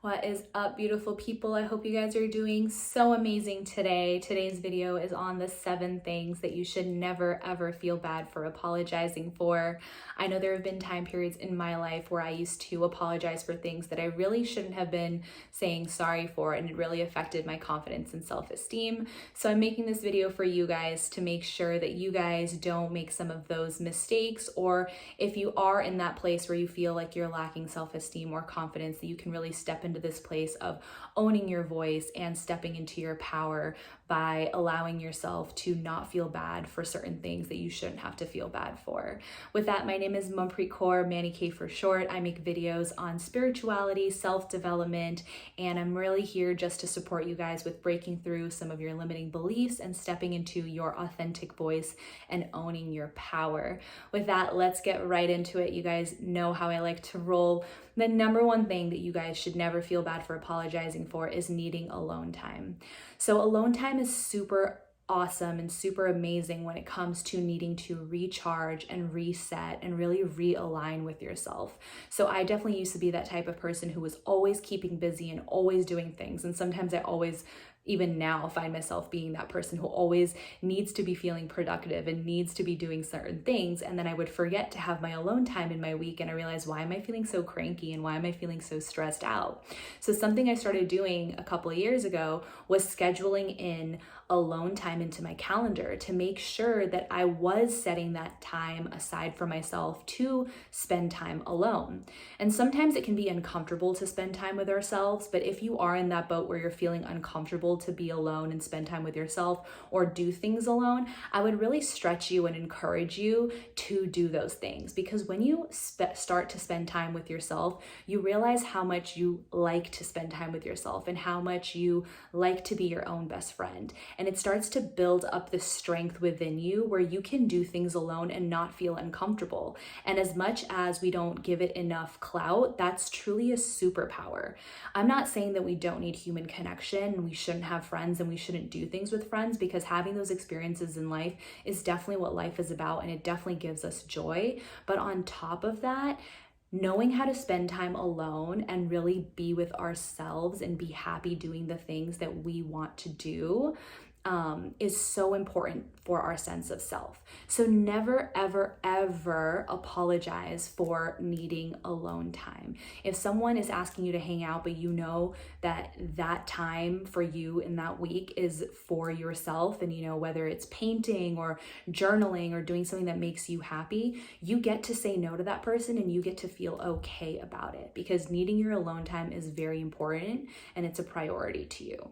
What is up, beautiful people? I hope you guys are doing so amazing today. Today's video is on the 7 things that you should never ever feel bad for apologizing for. I know there have been time periods in my life where I used to apologize for things that I really shouldn't have been saying sorry for, and it really affected my confidence and self-esteem. So I'm making this video for you guys to make sure that you guys don't make some of those mistakes, or if you are in that place where you feel like you're lacking self-esteem or confidence, that you can really step into this place of owning your voice and stepping into your power by allowing yourself to not feel bad for certain things that you shouldn't have to feel bad for. With that, my name is MannyKay for short. I make videos on spirituality, self-development, and I'm really here just to support you guys with breaking through some of your limiting beliefs and stepping into your authentic voice and owning your power. With that, let's get right into it. You guys know how I like to roll. The number one thing that you guys should never feel bad for apologizing for is needing alone time. So alone time is super awesome and super amazing when it comes to needing to recharge and reset and really realign with yourself. So I definitely used to be that type of person who was always keeping busy and always doing things. And sometimes I always, even now, find myself being that person who always needs to be feeling productive and needs to be doing certain things. And then I would forget to have my alone time in my week. And I realized, why am I feeling so cranky and why am I feeling so stressed out? So something I started doing a couple of years ago was scheduling in alone time into my calendar to make sure that I was setting that time aside for myself to spend time alone. And sometimes it can be uncomfortable to spend time with ourselves, but if you are in that boat where you're feeling uncomfortable to be alone and spend time with yourself or do things alone, I would really stretch you and encourage you to do those things, because when you start to spend time with yourself, you realize how much you like to spend time with yourself and how much you like to be your own best friend. And it starts to build up the strength within you where you can do things alone and not feel uncomfortable. And as much as we don't give it enough clout, that's truly a superpower. I'm not saying that we don't need human connection and we shouldn't have friends and we shouldn't do things with friends, because having those experiences in life is definitely what life is about, and it definitely gives us joy. But on top of that, knowing how to spend time alone and really be with ourselves and be happy doing the things that we want to do is so important for our sense of self. So never, ever, ever apologize for needing alone time. If someone is asking you to hang out, but you know that that time for you in that week is for yourself, and you know, whether it's painting or journaling or doing something that makes you happy, you get to say no to that person and you get to feel okay about it, because needing your alone time is very important and it's a priority to you.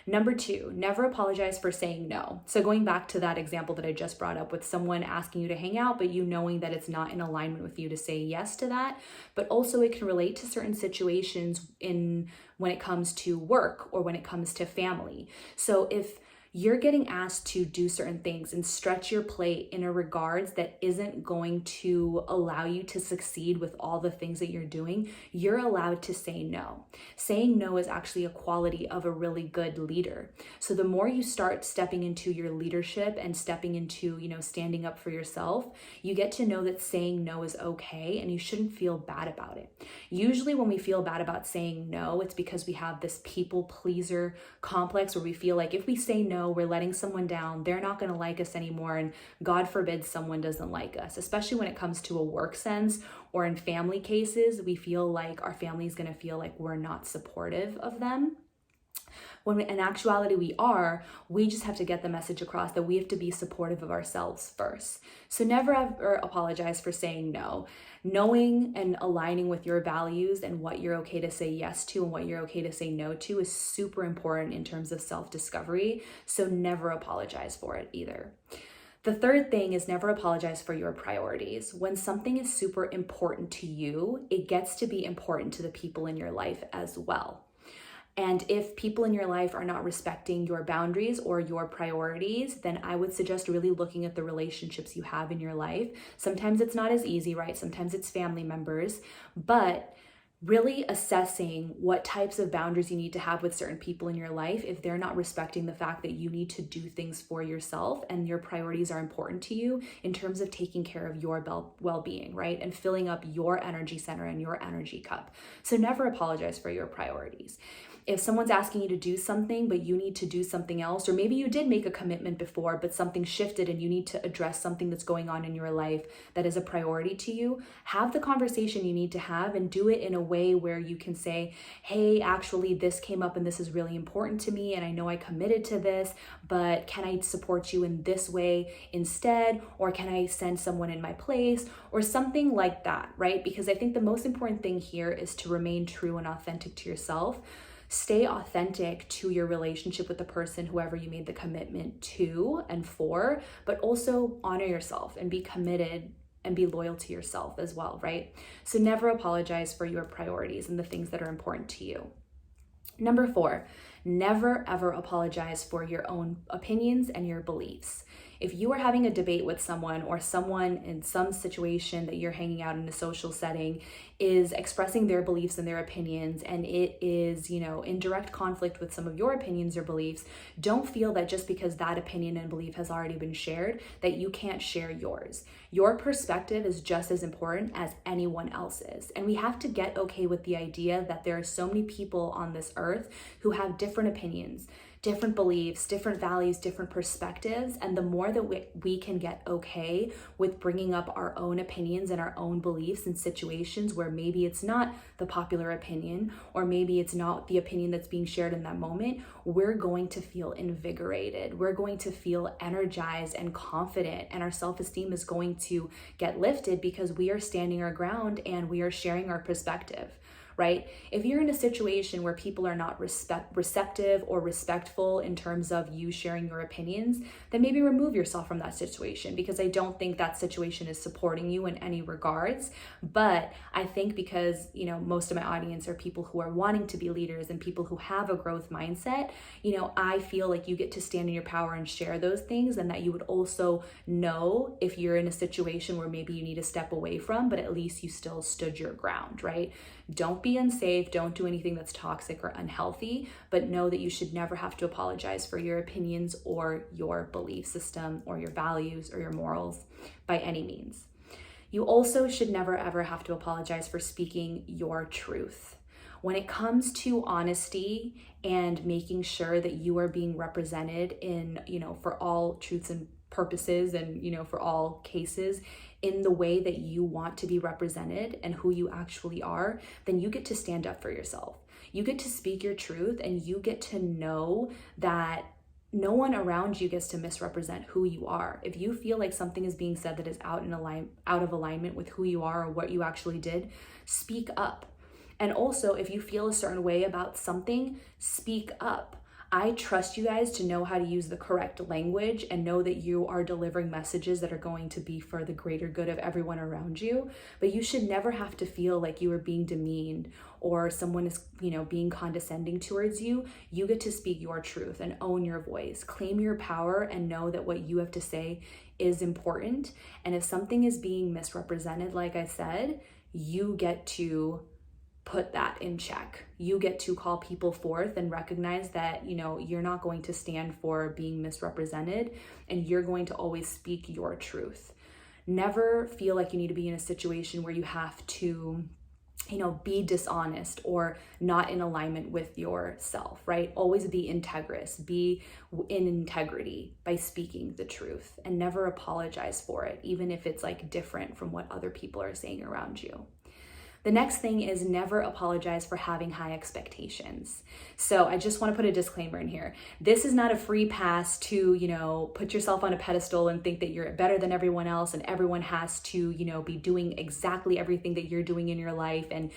Number 2, never apologize for saying no. So going back to that example that I just brought up with someone asking you to hang out, but you knowing that it's not in alignment with you to say yes to that, but also it can relate to certain situations when it comes to work or when it comes to family. So if you're getting asked to do certain things and stretch your plate in a regards that isn't going to allow you to succeed with all the things that you're doing, you're allowed to say no. Saying no is actually a quality of a really good leader. So the more you start stepping into your leadership and stepping into, standing up for yourself, you get to know that saying no is okay and you shouldn't feel bad about it. Usually when we feel bad about saying no, it's because we have this people pleaser complex where we feel like if we say no, we're letting someone down, they're not going to like us anymore, and God forbid someone doesn't like us, especially when it comes to a work sense or in family cases. We feel like our family is going to feel like we're not supportive of them. When in actuality we just have to get the message across that we have to be supportive of ourselves first. So never ever apologize for saying no. Knowing and aligning with your values and what you're okay to say yes to and what you're okay to say no to is super important in terms of self-discovery. So never apologize for it either. The third thing is never apologize for your priorities. When something is super important to you, it gets to be important to the people in your life as well. And if people in your life are not respecting your boundaries or your priorities, then I would suggest really looking at the relationships you have in your life. Sometimes it's not as easy, right? Sometimes it's family members, but really assessing what types of boundaries you need to have with certain people in your life if they're not respecting the fact that you need to do things for yourself and your priorities are important to you in terms of taking care of your well-being, right? And filling up your energy center and your energy cup. So never apologize for your priorities. If someone's asking you to do something, but you need to do something else, or maybe you did make a commitment before, but something shifted and you need to address something that's going on in your life that is a priority to you, have the conversation you need to have and do it in a way where you can say, hey, actually, this came up and this is really important to me. And I know I committed to this, but can I support you in this way instead? Or can I send someone in my place or something like that, right? Because I think the most important thing here is to remain true and authentic to yourself. Stay authentic to your relationship with the person, whoever you made the commitment to and for, but also honor yourself and be committed and be loyal to yourself as well, right? So never apologize for your priorities and the things that are important to you. Number 4, never ever apologize for your own opinions and your beliefs. If you are having a debate with someone or someone in some situation that you're hanging out in a social setting is expressing their beliefs and their opinions and it is, in direct conflict with some of your opinions or beliefs, don't feel that just because that opinion and belief has already been shared that you can't share yours. Your perspective is just as important as anyone else's. And we have to get okay with the idea that there are so many people on this earth who have different opinions, different beliefs, different values, different perspectives. And the more that we can get okay with bringing up our own opinions and our own beliefs in situations where maybe it's not the popular opinion, or maybe it's not the opinion that's being shared in that moment, we're going to feel invigorated. We're going to feel energized and confident, and our self-esteem is going to get lifted because we are standing our ground and we are sharing our perspective. Right? If you're in a situation where people are not receptive or respectful in terms of you sharing your opinions, then maybe remove yourself from that situation, because I don't think that situation is supporting you in any regards. But I think because, most of my audience are people who are wanting to be leaders and people who have a growth mindset, I feel like you get to stand in your power and share those things, and that you would also know if you're in a situation where maybe you need to step away from, but at least you still stood your ground, right? Don't be unsafe. Don't do anything that's toxic or unhealthy, but know that you should never have to apologize for your opinions or your belief system or your values or your morals by any means. You also should never ever have to apologize for speaking your truth. When it comes to honesty and making sure that you are being represented in, for all truths and purposes and, for all cases, in the way that you want to be represented and who you actually are, then you get to stand up for yourself. You get to speak your truth, and you get to know that no one around you gets to misrepresent who you are. If you feel like something is being said that is out of alignment with who you are or what you actually did, speak up. And also, if you feel a certain way about something, speak up. I trust you guys to know how to use the correct language and know that you are delivering messages that are going to be for the greater good of everyone around you. But you should never have to feel like you are being demeaned or someone is, being condescending towards you. You get to speak your truth and own your voice. Claim your power and know that what you have to say is important. And if something is being misrepresented, like I said, you get to put that in check. You get to call people forth and recognize that, you're not going to stand for being misrepresented, and you're going to always speak your truth. Never feel like you need to be in a situation where you have to, be dishonest or not in alignment with yourself, right? Always be integrous, be in integrity by speaking the truth, and never apologize for it, even if it's different from what other people are saying around you. The next thing is never apologize for having high expectations. So I just want to put a disclaimer in here. This is not a free pass to, put yourself on a pedestal and think that you're better than everyone else and everyone has to, be doing exactly everything that you're doing in your life and,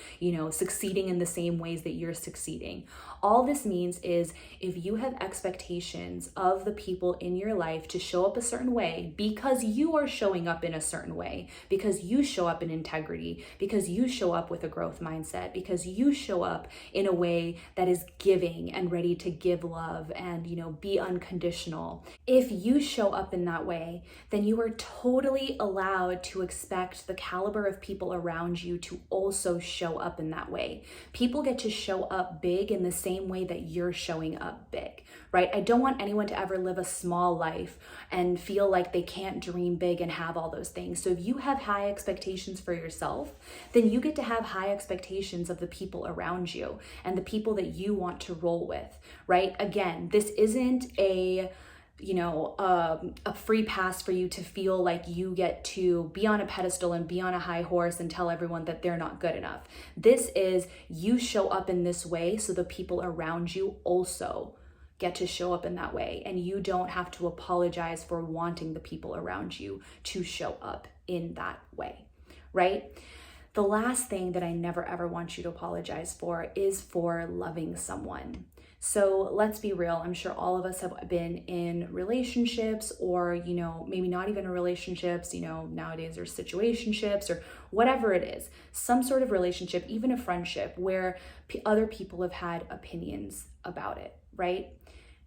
succeeding in the same ways that you're succeeding. All this means is if you have expectations of the people in your life to show up a certain way because you are showing up in a certain way, because you show up in integrity, because you show up with a growth mindset, because you show up in a way that is giving and ready to give love and, be unconditional. If you show up in that way, then you are totally allowed to expect the caliber of people around you to also show up in that way. People get to show up big in the same way that you're showing up big, right? I don't want anyone to ever live a small life and feel like they can't dream big and have all those things. So if you have high expectations for yourself, then you get to have high expectations of the people around you and the people that you want to roll with, right? Again, this isn't a free pass for you to feel like you get to be on a pedestal and be on a high horse and tell everyone that they're not good enough. This is, you show up in this way so the people around you also get to show up in that way, and you don't have to apologize for wanting the people around you to show up in that way, right? The last thing that I never ever want you to apologize for is for loving someone. So let's be real. I'm sure all of us have been in relationships, or, maybe not even relationships, nowadays there's situationships or whatever it is, some sort of relationship, even a friendship where other people have had opinions about it, right?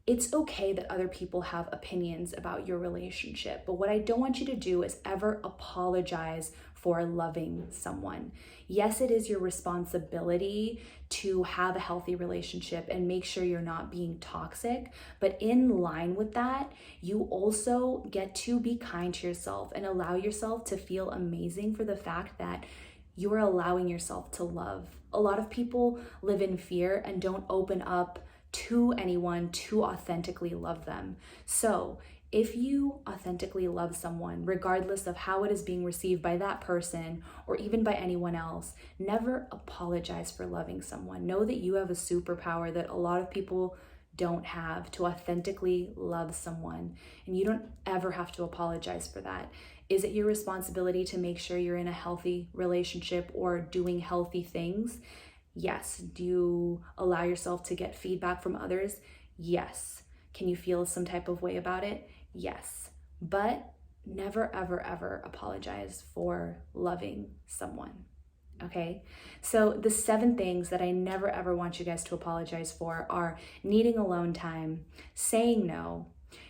It's okay that other people have opinions about your relationship, but what I don't want you to do is ever apologize for loving someone. Yes, it is your responsibility to have a healthy relationship and make sure you're not being toxic, but in line with that, you also get to be kind to yourself and allow yourself to feel amazing for the fact that you're allowing yourself to love. A lot of people live in fear and don't open up to anyone to authentically love them. So if you authentically love someone, regardless of how it is being received by that person or even by anyone else, never apologize for loving someone. Know that you have a superpower that a lot of people don't have, to authentically love someone, and you don't ever have to apologize for that. Is it your responsibility to make sure you're in a healthy relationship or doing healthy things? Yes. Do you allow yourself to get feedback from others? Yes. Can you feel some type of way about it? Yes. But never, ever, ever apologize for loving someone. Okay? So the 7 things that I never, ever want you guys to apologize for are needing alone time, saying no,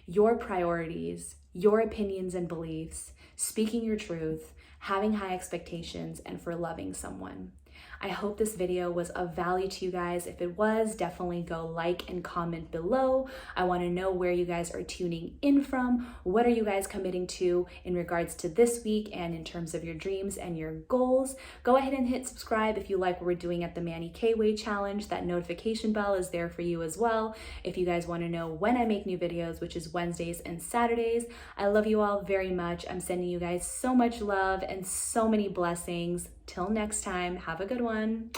your priorities, your opinions and beliefs, speaking your truth, having high expectations, and for loving someone. I hope this video was of value to you guys. If it was, definitely go like and comment below. I want to know where you guys are tuning in from. What are you guys committing to in regards to this week and in terms of your dreams and your goals? Go ahead and hit subscribe if you like what we're doing at the MannyKay Way Challenge. That notification bell is there for you as well if you guys want to know when I make new videos, which is Wednesdays and Saturdays. I love you all very much. I'm sending you guys so much love and so many blessings. Till next time, have a good one.